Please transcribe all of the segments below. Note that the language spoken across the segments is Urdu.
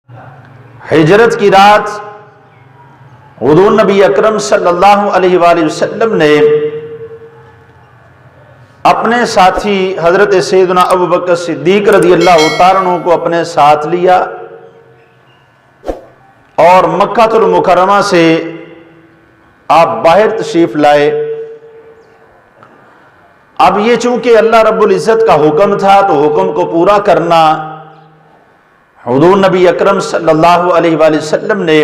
ہجرت کی رات حضور نبی اکرم صلی اللہ علیہ وآلہ وسلم نے اپنے ساتھی حضرت سیدنا ابوبکر صدیق رضی اللہ تعالیٰ عنہ کو اپنے ساتھ لیا اور مکہ المکرمہ سے آپ باہر تشریف لائے۔ اب یہ چونکہ اللہ رب العزت کا حکم تھا تو حکم کو پورا کرنا حضور نبی اکرم صلی اللہ علیہ وآلہ وسلم نے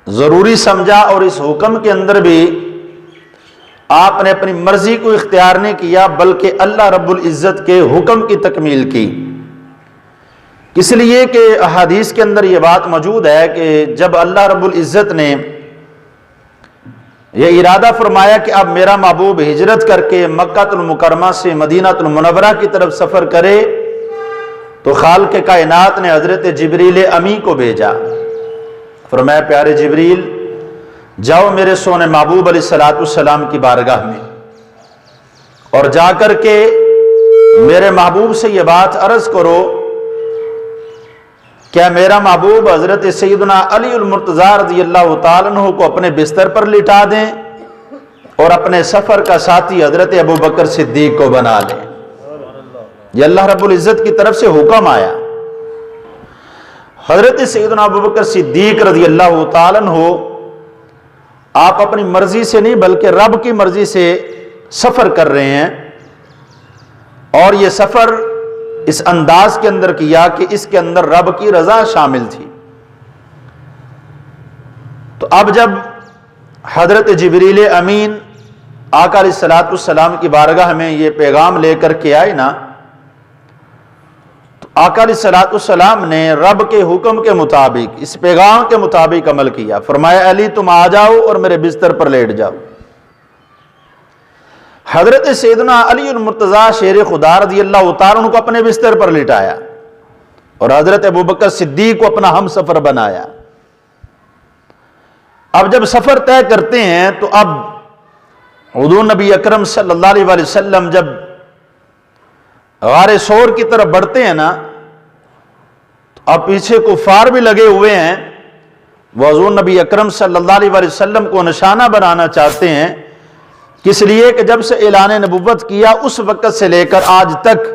ضروری سمجھا، اور اس حکم کے اندر بھی آپ نے اپنی مرضی کو اختیار نہیں کیا بلکہ اللہ رب العزت کے حکم کی تکمیل کی۔ اس لیے کہ احادیث کے اندر یہ بات موجود ہے کہ جب اللہ رب العزت نے یہ ارادہ فرمایا کہ اب میرا محبوب ہجرت کر کے مکہ المکرمہ سے مدینہ المنورہ کی طرف سفر کرے تو خالق کائنات نے حضرت جبریل امی کو بھیجا، فرمایا پیارے جبریل جاؤ میرے سونے محبوب علیہ الصلوۃ والسلام کی بارگاہ میں اور جا کر کے میرے محبوب سے یہ بات عرض کرو کیا میرا محبوب حضرت سیدنا علی المرتضیٰ رضی اللہ تعالیٰ عنہ کو اپنے بستر پر لٹا دیں اور اپنے سفر کا ساتھی حضرت ابوبکر صدیق کو بنا لیں۔ یہ اللہ رب العزت کی طرف سے حکم آیا۔ حضرت سیدنا ابوبکر صدیق رضی اللہ تعالیٰ عنہ آپ اپنی مرضی سے نہیں بلکہ رب کی مرضی سے سفر کر رہے ہیں، اور یہ سفر اس انداز کے اندر کیا کہ اس کے اندر رب کی رضا شامل تھی۔ تو اب جب حضرت جبریل امین آقا علیہ الصلوۃ والسلام کی بارگاہ میں یہ پیغام لے کر کے آئے نا، تو آقا علیہ الصلوۃ والسلام نے رب کے حکم کے مطابق اس پیغام کے مطابق عمل کیا۔ فرمایا علی تم آ جاؤ اور میرے بستر پر لیٹ جاؤ۔ حضرت سیدنا علی المرتضیٰ شیر خدا رضی اللہ تعالیٰ عنہ کو اپنے بستر پر لٹایا اور حضرت ابوبکر صدیق کو اپنا ہم سفر بنایا۔ اب جب سفر طے کرتے ہیں تو اب حضور نبی اکرم صلی اللہ علیہ وآلہ وسلم جب غار ثور کی طرف بڑھتے ہیں نا، تو اب پیچھے کفار بھی لگے ہوئے ہیں، وہ حضور نبی اکرم صلی اللہ علیہ وآلہ وسلم کو نشانہ بنانا چاہتے ہیں، کس لیے کہ جب سے اعلان نبوت کیا اس وقت سے لے کر آج تک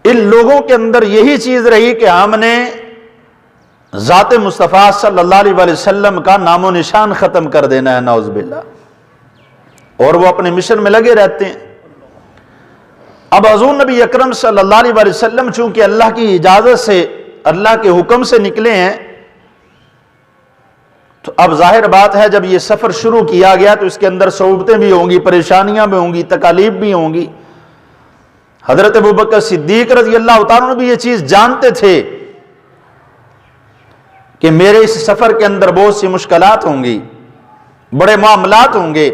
ان لوگوں کے اندر یہی چیز رہی کہ ہم نے ذات مصطفیٰ صلی اللہ علیہ وآلہ وسلم کا نام و نشان ختم کر دینا ہے، نعوذ باللہ، اور وہ اپنے مشن میں لگے رہتے ہیں۔ اب حضور نبی اکرم صلی اللہ علیہ وآلہ وسلم چونکہ اللہ کی اجازت سے اللہ کے حکم سے نکلے ہیں، تو اب ظاہر بات ہے جب یہ سفر شروع کیا گیا تو اس کے اندر صعوبتیں بھی ہوں گی، پریشانیاں بھی ہوں گی، تکالیف بھی ہوں گی۔ حضرت ابوبکر صدیق رضی اللہ تعالیٰ عنہ بھی یہ چیز جانتے تھے کہ میرے اس سفر کے اندر بہت سی مشکلات ہوں گی، بڑے معاملات ہوں گے۔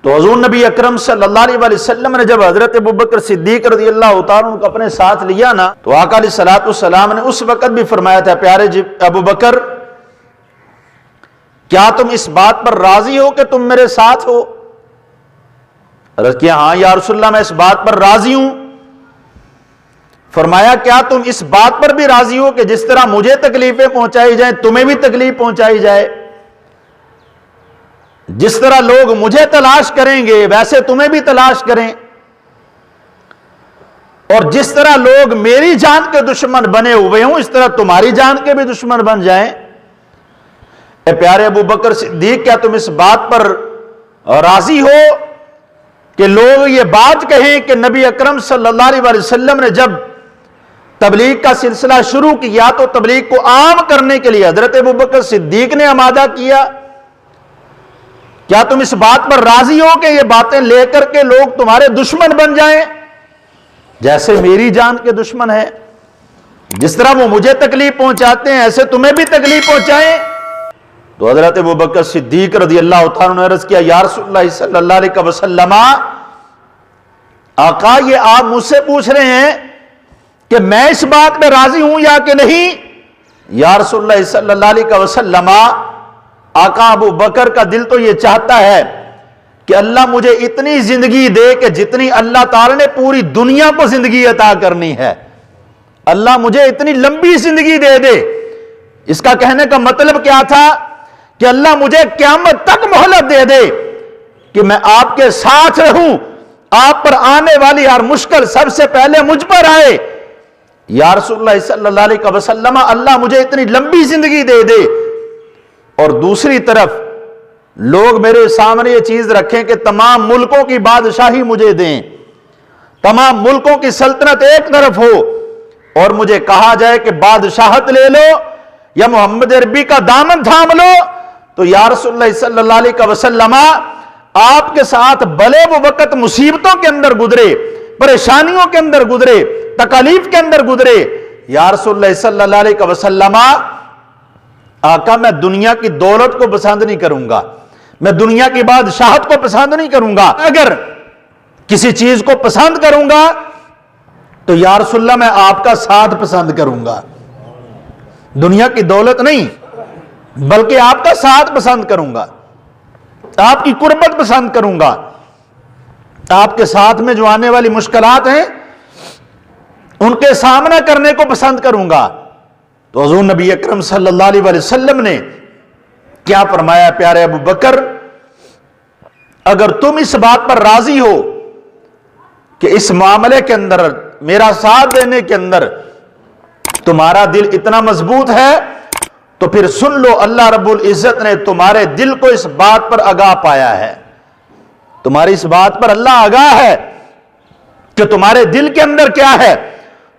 تو حضور نبی اکرم صلی اللہ علیہ وآلہ وسلم نے جب حضرت ابوبکر صدیق رضی اللہ تعالیٰ عنہ کو اپنے ساتھ لیا نا، تو آقا علیہ الصلوۃ والسلام نے اس وقت بھی فرمایا تھا پیارے ابوبکر کیا تم اس بات پر راضی ہو کہ تم میرے ساتھ ہو؟ عرض کیا ہاں یا رسول اللہ میں اس بات پر راضی ہوں۔ فرمایا کیا تم اس بات پر بھی راضی ہو کہ جس طرح مجھے تکلیفیں پہنچائی جائیں تمہیں بھی تکلیف پہنچائی جائے؟ جس طرح لوگ مجھے تلاش کریں گے ویسے تمہیں بھی تلاش کریں، اور جس طرح لوگ میری جان کے دشمن بنے ہوئے ہوں اس طرح تمہاری جان کے بھی دشمن بن جائیں۔ اے پیارے ابوبکر صدیق کیا تم اس بات پر راضی ہو کہ لوگ یہ بات کہیں کہ نبی اکرم صلی اللہ علیہ وآلہ وسلم نے جب تبلیغ کا سلسلہ شروع کیا تو تبلیغ کو عام کرنے کے لیے حضرت ابوبکر صدیق نے آمادہ کیا؟ کیا تم اس بات پر راضی ہو کہ یہ باتیں لے کر کے لوگ تمہارے دشمن بن جائیں جیسے میری جان کے دشمن ہے؟ جس طرح وہ مجھے تکلیف پہنچاتے ہیں ایسے تمہیں بھی تکلیف پہنچائیں؟ تو حضرت ابوبکر صدیق رضی اللہ تعالیٰ نے عرض کیا یا رسول اللہ صلی اللہ علیہ وسلم آقا یہ آپ مجھ سے پوچھ رہے ہیں کہ میں اس بات میں راضی ہوں یا کہ نہیں؟ یا رسول اللہ صلی اللہ علیہ وسلم آقا ابو بکر کا دل تو یہ چاہتا ہے کہ اللہ مجھے اتنی زندگی دے کہ جتنی اللہ تعالی نے پوری دنیا کو زندگی عطا کرنی ہے، اللہ مجھے اتنی لمبی زندگی دے دے۔ اس کا کہنے کا مطلب کیا تھا کہ اللہ مجھے قیامت تک مہلت دے دے کہ میں آپ کے ساتھ رہوں، آپ پر آنے والی ہر مشکل سب سے پہلے مجھ پر آئے۔ یا رسول اللہ صلی اللہ علیہ وسلم، اللہ مجھے اتنی لمبی زندگی دے دے، اور دوسری طرف لوگ میرے سامنے یہ چیز رکھیں کہ تمام ملکوں کی بادشاہی مجھے دیں، تمام ملکوں کی سلطنت ایک طرف ہو، اور مجھے کہا جائے کہ بادشاہت لے لو یا محمد عربی کا دامن تھام لو، تو یا رسول اللہ صلی اللہ علیہ وسلم آپ کے ساتھ بھلے وہ وقت مصیبتوں کے اندر گزرے، پریشانیوں کے اندر گزرے، تکالیف کے اندر گزرے، یا رسول اللہ صلی اللہ علیہ وسلم آقا میں دنیا کی دولت کو پسند نہیں کروں گا، میں دنیا کی بادشاہت کو پسند نہیں کروں گا، اگر کسی چیز کو پسند کروں گا تو یا رسول اللہ میں آپ کا ساتھ پسند کروں گا، دنیا کی دولت نہیں بلکہ آپ کا ساتھ پسند کروں گا، آپ کی قربت پسند کروں گا، آپ کے ساتھ میں جو آنے والی مشکلات ہیں ان کے سامنا کرنے کو پسند کروں گا۔ تو حضور نبی اکرم صلی اللہ علیہ وسلم نے کیا فرمایا؟ پیارے ابو بکر، اگر تم اس بات پر راضی ہو کہ اس معاملے کے اندر میرا ساتھ دینے کے اندر تمہارا دل اتنا مضبوط ہے تو پھر سن لو، اللہ رب العزت نے تمہارے دل کو اس بات پر آگاہ پایا ہے، تمہاری اس بات پر اللہ آگاہ ہے کہ تمہارے دل کے اندر کیا ہے،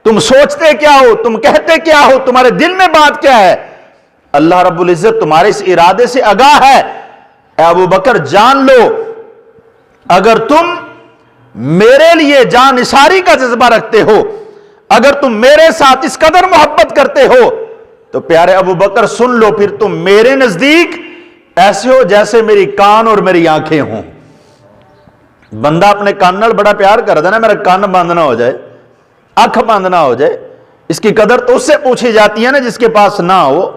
تم سوچتے کیا ہو، تم کہتے کیا ہو، تمہارے دل میں بات کیا ہے، اللہ رب العزت تمہارے اس ارادے سے آگاہ ہے۔ اے ابو بکر جان لو، اگر تم میرے لیے جان نثاری کا جذبہ رکھتے ہو، اگر تم میرے ساتھ اس قدر محبت کرتے ہو تو پیارے ابو بکر سن لو، پھر تم میرے نزدیک ایسے ہو جیسے میری کان اور میری آنکھیں ہوں۔ بندہ اپنے کان نال بڑا پیار کرتا نا، میرا کان بند نہ ہو جائے، آنکھ بند نہ ہو جائے، اس کی قدر تو اس سے پوچھی جاتی ہے نا جس کے پاس نہ ہو۔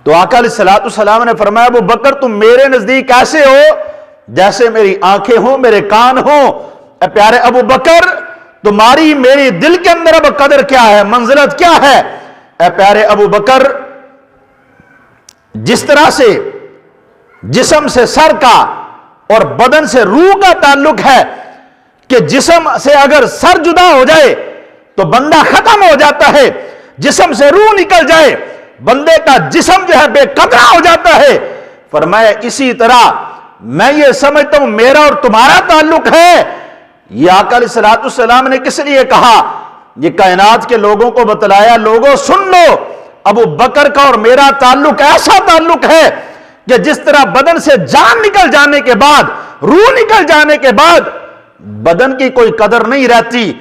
تو آقا علیہ الصلوۃ والسلام نے فرمایا ابو بکر تم میرے نزدیک ایسے ہو جیسے میری آنکھیں ہوں، میرے کان ہوں۔ اے پیارے ابو بکر، تمہاری میری دل کے اندر اب قدر کیا ہے، منزلت کیا ہے؟ اے پیارے ابو بکر، جس طرح سے جسم سے سر کا اور بدن سے روح کا تعلق ہے کہ جسم سے اگر سر جدا ہو جائے تو بندہ ختم ہو جاتا ہے، جسم سے روح نکل جائے بندے کا جسم جو ہے بے قدرہ ہو جاتا ہے، فرمایا اسی طرح میں یہ سمجھتا ہوں میرا اور تمہارا تعلق ہے۔ یہ آقا علیہ الصلوۃ والسلام نے کس لیے کہا؟ یہ کائنات کے لوگوں کو بتلایا، لوگوں سن لو، ابو بکر کا اور میرا تعلق ایسا تعلق ہے کہ جس طرح بدن سے جان نکل جانے کے بعد، روح نکل جانے کے بعد بدن کی کوئی قدر نہیں رہتی،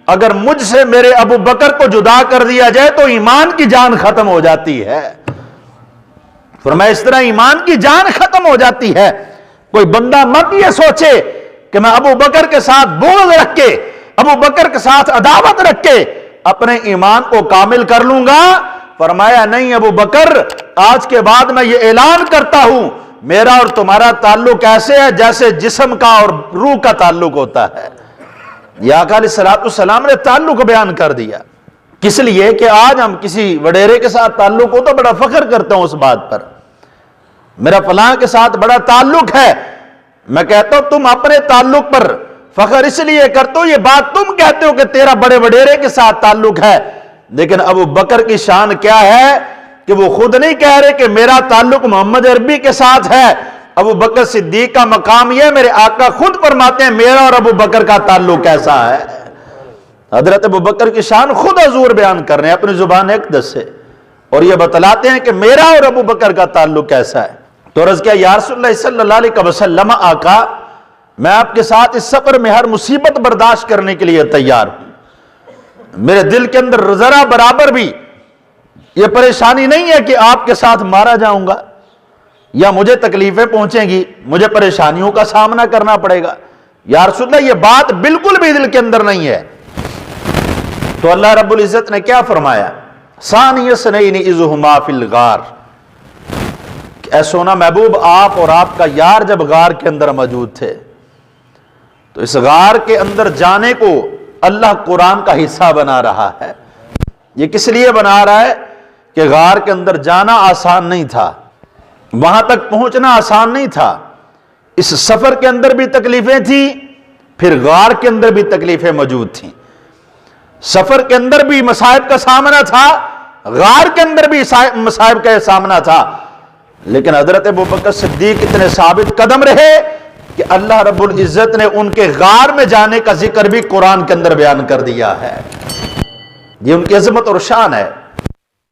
اگر مجھ سے میرے ابو بکر کو جدا کر دیا جائے تو ایمان کی جان ختم ہو جاتی ہے۔ فرمایا اس طرح ایمان کی جان ختم ہو جاتی ہے۔ کوئی بندہ مت یہ سوچے کہ میں ابو بکر کے ساتھ بغض رکھ کے، ابو بکر کے ساتھ عداوت رکھ کے اپنے ایمان کو کامل کر لوں گا۔ فرمایا نہیں ابو بکر، آج کے بعد میں یہ اعلان کرتا ہوں میرا اور تمہارا تعلق ایسے ہے جیسے جسم کا اور روح کا تعلق ہوتا ہے۔ یا آقا علیہ الصلوۃ والسلام نے تعلق بیان کر دیا، کس لیے کہ آج ہم کسی وڈیرے کے ساتھ تعلق ہو تو بڑا فخر کرتا ہوں اس بات پر، میرا فلاں کے ساتھ بڑا تعلق ہے، میں کہتا ہوں تم اپنے تعلق پر فخر اس لیے کرتے ہو، یہ بات تم کہتے ہو کہ تیرا بڑے وڈیرے کے ساتھ تعلق ہے، لیکن ابو بکر کی شان کیا ہے کہ وہ خود نہیں کہہ رہے کہ میرا تعلق محمد عربی کے ساتھ ہے۔ ابو بکر صدیق کا مقام یہ، میرے آقا خود فرماتے ہیں میرا اور ابو بکر کا تعلق کیسا ہے۔ حضرت ابو بکر کی شان خود حضور بیان کر رہے ہیں اپنی زبان اقدس سے، اور یہ بتلاتے ہیں کہ میرا اور ابو بکر کا تعلق کیسا ہے۔ تو عرض کیا یا رسول اللہ صلی اللہ علیہ وسلم، آقا میں آپ کے ساتھ اس سفر میں ہر مصیبت برداشت کرنے کے لیے تیار ہوں، میرے دل کے اندر ذرا برابر بھی یہ پریشانی نہیں ہے کہ آپ کے ساتھ مارا جاؤں گا یا مجھے تکلیفیں پہنچیں گی، مجھے پریشانیوں کا سامنا کرنا پڑے گا۔ یا رسول اللہ یہ بات بالکل بھی دل کے اندر نہیں ہے۔ تو اللہ رب العزت نے کیا فرمایا؟ ثانی اثنین اذ ھما فی الغار، اے سونا محبوب آپ اور آپ کا یار جب غار کے اندر موجود تھے تو اس غار کے اندر جانے کو اللہ قرآن کا حصہ بنا رہا ہے۔ یہ کس لیے بنا رہا ہے کہ غار کے اندر جانا آسان نہیں تھا، وہاں تک پہنچنا آسان نہیں تھا، اس سفر کے اندر بھی تکلیفیں تھیں، پھر غار کے اندر بھی تکلیفیں موجود تھیں، سفر کے اندر بھی مصائب کا سامنا تھا، غار کے اندر بھی مصائب کا سامنا تھا، لیکن حضرت ابوبکر صدیق اتنے ثابت قدم رہے کہ اللہ رب العزت نے ان کے غار میں جانے کا ذکر بھی قرآن کے اندر بیان کر دیا ہے۔ یہ ان کی عظمت اور شان ہے۔